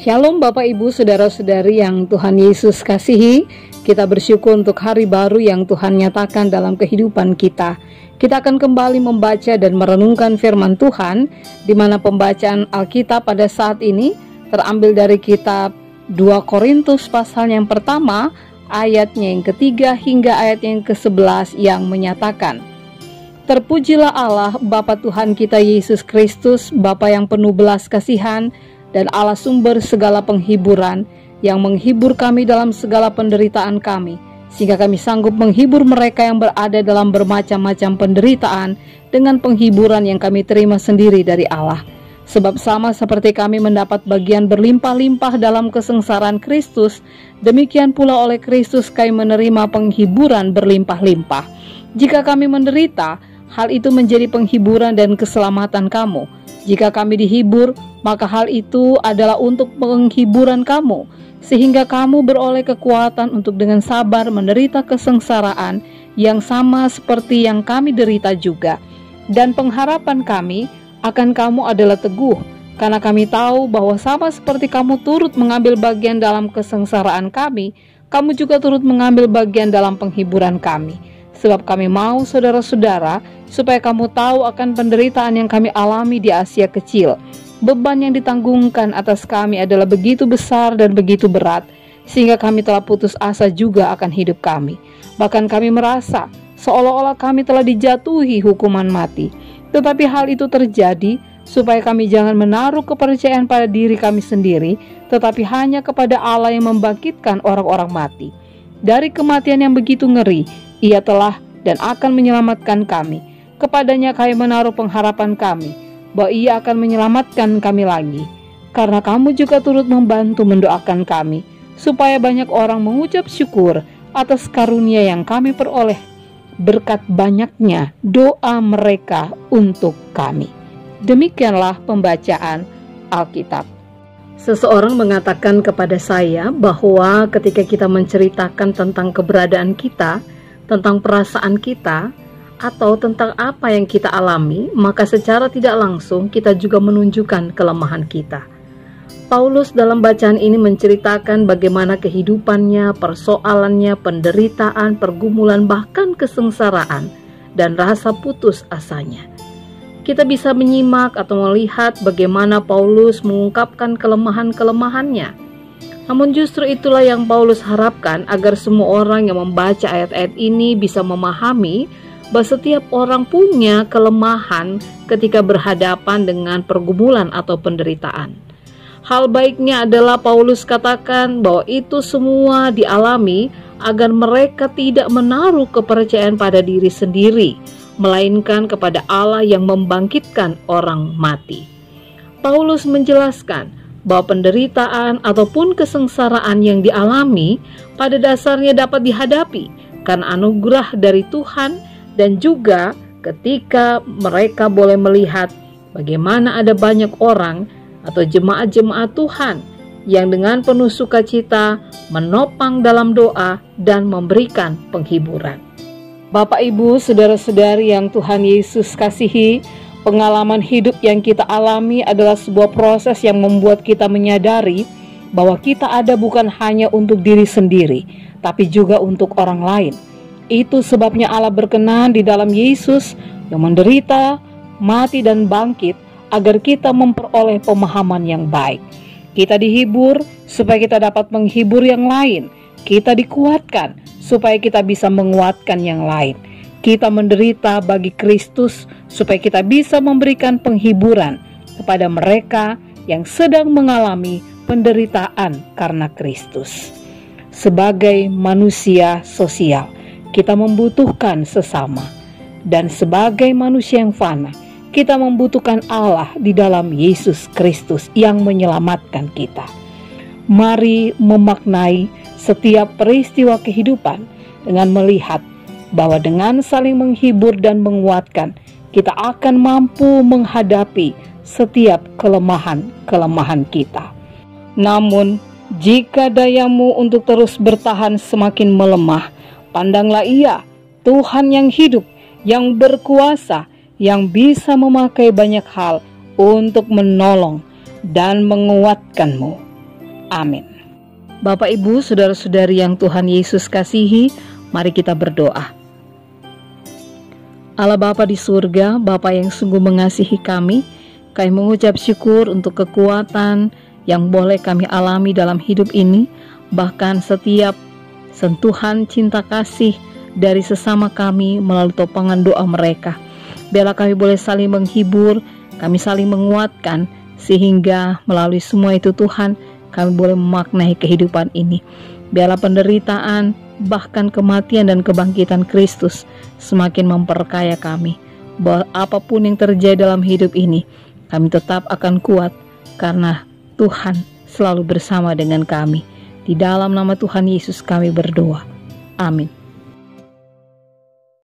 Shalom Bapak Ibu Saudara-saudari yang Tuhan Yesus kasihi. Kita bersyukur untuk hari baru yang Tuhan nyatakan dalam kehidupan kita. Kita akan kembali membaca dan merenungkan firman Tuhan, di mana pembacaan Alkitab pada saat ini terambil dari kitab 2 Korintus pasal yang pertama, ayatnya yang ketiga hingga ayat yang ke-11 yang menyatakan, Terpujilah Allah Bapa Tuhan kita Yesus Kristus, Bapa yang penuh belas kasihan, dan Allah sumber segala penghiburan, yang menghibur kami dalam segala penderitaan kami, sehingga kami sanggup menghibur mereka yang berada dalam bermacam-macam penderitaan dengan penghiburan yang kami terima sendiri dari Allah. Sebab sama seperti kami mendapat bagian berlimpah-limpah dalam kesengsaraan Kristus, demikian pula oleh Kristus kami menerima penghiburan berlimpah-limpah. Jika kami menderita, hal itu menjadi penghiburan dan keselamatan kamu. Jika kami dihibur, maka hal itu adalah untuk penghiburan kamu, sehingga kamu beroleh kekuatan untuk dengan sabar menderita kesengsaraan yang sama seperti yang kami derita juga. Dan pengharapan kami akan kamu adalah teguh, karena kami tahu bahwa sama seperti kamu turut mengambil bagian dalam kesengsaraan kami, kamu juga turut mengambil bagian dalam penghiburan kami. Sebab kami mau saudara-saudara, supaya kamu tahu akan penderitaan yang kami alami di Asia Kecil. Beban yang ditanggungkan atas kami adalah begitu besar dan begitu berat, sehingga kami telah putus asa juga akan hidup kami. Bahkan kami merasa seolah-olah kami telah dijatuhi hukuman mati. Tetapi hal itu terjadi supaya kami jangan menaruh kepercayaan pada diri kami sendiri, tetapi hanya kepada Allah yang membangkitkan orang-orang mati. Dari kematian yang begitu ngeri, Ia telah dan akan menyelamatkan kami. Kepadanya kami menaruh pengharapan kami, bahwa Ia akan menyelamatkan kami lagi. Karena kamu juga turut membantu mendoakan kami, supaya banyak orang mengucap syukur atas karunia yang kami peroleh, berkat banyaknya doa mereka untuk kami. Demikianlah pembacaan Alkitab. Seseorang mengatakan kepada saya bahwa ketika kita menceritakan tentang keberadaan kita, tentang perasaan kita, atau tentang apa yang kita alami, maka secara tidak langsung kita juga menunjukkan kelemahan kita. Paulus dalam bacaan ini menceritakan bagaimana kehidupannya, persoalannya, penderitaan, pergumulan, bahkan kesengsaraan, dan rasa putus asanya. Kita bisa menyimak atau melihat bagaimana Paulus mengungkapkan kelemahan-kelemahannya. Namun justru itulah yang Paulus harapkan, agar semua orang yang membaca ayat-ayat ini bisa memahami bahwa setiap orang punya kelemahan ketika berhadapan dengan pergumulan atau penderitaan. Hal baiknya adalah Paulus katakan bahwa itu semua dialami agar mereka tidak menaruh kepercayaan pada diri sendiri, melainkan kepada Allah yang membangkitkan orang mati. Paulus menjelaskan bahwa penderitaan ataupun kesengsaraan yang dialami pada dasarnya dapat dihadapi karena anugerah dari Tuhan, dan juga ketika mereka boleh melihat bagaimana ada banyak orang atau jemaat-jemaat Tuhan yang dengan penuh sukacita menopang dalam doa dan memberikan penghiburan. Bapak Ibu, saudara-saudari yang Tuhan Yesus kasihi, pengalaman hidup yang kita alami adalah sebuah proses yang membuat kita menyadari bahwa kita ada bukan hanya untuk diri sendiri, tapi juga untuk orang lain. Itu sebabnya Allah berkenan di dalam Yesus yang menderita, mati dan bangkit, agar kita memperoleh pemahaman yang baik. Kita dihibur supaya kita dapat menghibur yang lain. Kita dikuatkan supaya kita bisa menguatkan yang lain. Kita menderita bagi Kristus supaya kita bisa memberikan penghiburan kepada mereka yang sedang mengalami penderitaan karena Kristus. Sebagai manusia sosial, kita membutuhkan sesama, dan sebagai manusia yang fana, kita membutuhkan Allah di dalam Yesus Kristus yang menyelamatkan kita. Mari memaknai setiap peristiwa kehidupan dengan melihat bahwa dengan saling menghibur dan menguatkan, kita akan mampu menghadapi setiap kelemahan-kelemahan kita. Namun, jika dayamu untuk terus bertahan semakin melemah, pandanglah Ia, Tuhan yang hidup, yang berkuasa, yang bisa memakai banyak hal untuk menolong dan menguatkanmu. Amin. Bapak, Ibu, saudara-saudari yang Tuhan Yesus kasihi, mari kita berdoa. Allah Bapa di surga, Bapa yang sungguh mengasihi kami mengucap syukur untuk kekuatan yang boleh kami alami dalam hidup ini, bahkan setiap sentuhan cinta kasih dari sesama kami melalui topangan doa mereka. Biarlah kami boleh saling menghibur, kami saling menguatkan, sehingga melalui semua itu Tuhan, kami boleh memaknai kehidupan ini. Biarlah penderitaan, bahkan kematian dan kebangkitan Kristus semakin memperkaya kami. Bahwa apapun yang terjadi dalam hidup ini, kami tetap akan kuat karena Tuhan selalu bersama dengan kami. Di dalam nama Tuhan Yesus kami berdoa. Amin.